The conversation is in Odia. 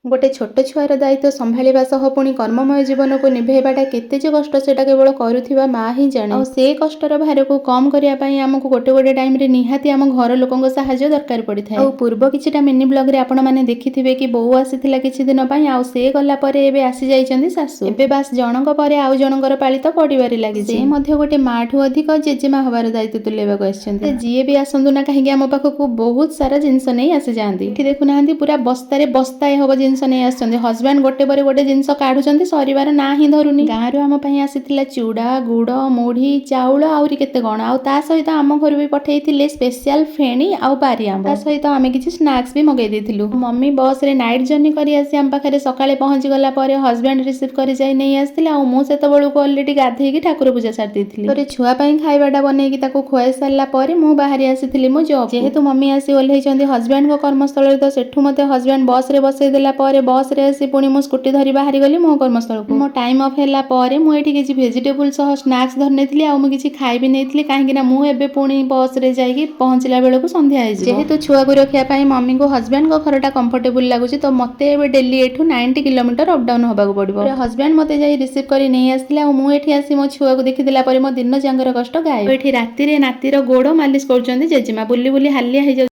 ଗୋଟେ ଛୋଟ ଛୁଆର ଦାୟିତ୍ୱ ସମ୍ଭାଳିବା ସହ ପୁଣି କର୍ମମୟ ଜୀବନକୁ ନିଭେଇବାଟା କେତେ ଯେ କଷ୍ଟ ସେଟା କେବଳ କରୁଥିବା ମା ହିଁ ଜାଣେ। ଆଉ ସେ କଷ୍ଟର ଭାରକୁ କମ୍ କରିବା ପାଇଁ ଆମକୁ ଗୋଟେ ଟାଇମରେ ନିହାତି ଆମ ଘର ଲୋକଙ୍କ ସାହାଯ୍ୟ ଦରକାର ପଡ଼ିଥାଏ। ଆଉ ପୂର୍ବ କିଛିଟା ମିନି ବ୍ଲଗରେ ଆପଣମାନେ ଦେଖିଥିବେ କି ବୋଉ ଆସିଥିଲା କିଛି ଦିନ ପାଇଁ, ଆଉ ସେ ଗଲା ପରେ ଏବେ ଆସିଯାଇଛନ୍ତି ଶାଶୁ। ଏବେ ବାସ୍ ଜଣଙ୍କ ପରେ ଆଉ ଜଣଙ୍କର ପାଳି ତ ପଡ଼ିବାରେ ଲାଗିଛି। ସେ ମଧ୍ୟ ଗୋଟେ ମାଠୁ ଅଧିକ ଜେଜେମା ହବାର ଦାୟିତ୍ୱ ତୁଲେଇବାକୁ ଆସିଛନ୍ତି। ସେ ଯିଏ ବି ଆସନ୍ତୁ ନା କାହିଁକି ଆମ ପାଖକୁ ବହୁତ ସାରା ଜିନିଷ ନେଇ ଆସିଯାଆନ୍ତି। ଏଠି ଦେଖୁନାହାନ୍ତି ପୁରା ବସ୍ତାରେ ବସ୍ତାଏ ହବ ଜିନିଷ ନେଇ ଆସିଛନ୍ତି। ହଜବେଣ୍ଡ ଗୋଟେ ପରେ ଗୋଟେ ଜିନିଷ କାଢୁଛନ୍ତି, ସରିବାର ନାଁ ହିଁ ଧରୁନି। ଗାଁରୁ ଆମ ପାଇଁ ଆସିଥିଲା ଚୁଡ଼ା, ଗୁଡ଼, ମୁଢି, ଚାଉଳ, ଆହୁରି କେତେ କଣ। ଆଉ ତା ସହିତ ଆମ ଘରୁ ବି ପଠେଇଥିଲେ ସ୍ପେଶାଲ ଫେଣି ଆଉ ବାରି ଆମ୍ବ। ତା ସହିତ ଆମେ କିଛି ସ୍ନାକ୍ସ ବି ମଗେଇ ଦେଇଥିଲୁ। ମମି ବସରେ ନାଇଟ୍ ଜର୍ଣ୍ଣି କରି ଆସି ଆମ ପାଖରେ ସକାଳେ ପହଞ୍ଚି ଗଲା ପରେ ହଜବେଣ୍ଡ ରିସିଭ୍ କରି ଯାଇ ନେଇ ଆସିଥିଲେ। ଆଉ ମୁଁ ସେତେବେଳକୁ ଅଲରେଡି ଗାଧେଇକି ଠାକୁର ପୂଜା ସାରି ଦେଇଥିଲି। ପରେ ଛୁଆ ପାଇଁ ଖାଇବାଟା ବନେଇକି ତାକୁ ଖୁଆଇ ସାରିଲା ପରେ ମୁଁ ବାହାରି ଆସିଥିଲି ମୋ ଜବ୍। ଯେହେତୁ ମମି ଆସି ଓହ୍ଲେଇଛନ୍ତି ହଜବେଣ୍ଡଙ୍କ କର୍ମସ୍ଥଳରେ, ତ ସେଠୁ ମତେ ହଜବେଣ୍ଡ ବସରେ ବସେଇ ଦେଲା ପରେ ବସରେ ଆସି ପୁଣି ମୁଁ ସ୍କୁଟି ଧରି ବାହାରି ଗଲି ମୋ କର୍ମସ୍ଥଳକୁ। ମୋ ଟାଇମ୍ ଅଫ୍ ହେଲା ପରେ ମୁଁ ଏଠି କିଛି ଭେଜିଟେବୁଲ ସହ ସ୍ନାକ୍ସ ଧରି ନେଇଥିଲି, ଆଉ ମୁଁ କିଛି ଖାଇବି ନେଇଥିଲି, କାହିଁକି ନା ମୁଁ ଏବେ ପୁଣି ବସରେ ଯାଇକି ପହଞ୍ଚିଲା ବେଳକୁ ସନ୍ଧ୍ୟା ହେଇଯିବ। ଯେହେତୁ ଛୁଆକୁ ରଖିବା ପାଇଁ ମମିଙ୍କୁ ହଜବେଣ୍ଡଙ୍କ ଘରଟା କମ୍ଫର୍ଟେବୁଲ ଲାଗୁଛି, ତ ମତେ ଏବେ ଡେଲି ଏଠୁ 90 କିଲୋମିଟର ଅପ୍ ଡାଉନ୍ ହବାକୁ ପଡିବ। ହଜବେଣ୍ଡ ମତେ ଯାଇ ରିସିଭ୍ କରି ନେଇ ଆସିଥିଲେ, ଆଉ ମୁଁ ଏଠି ଆସି ମୋ ଛୁଆକୁ ଦେଖିଦେଲା ପରେ ମୋ ଦିନ ଯାକର କଷ୍ଟ ଗାୟବ। ଏଠି ରାତିରେ ନାତିର ଗୋଡ଼ ମାଲିସ କରୁଛନ୍ତି ଜେଜେମା। ବୁଲି ବୁଲି ହାଲିଆ ହେଇଯାଉଛି।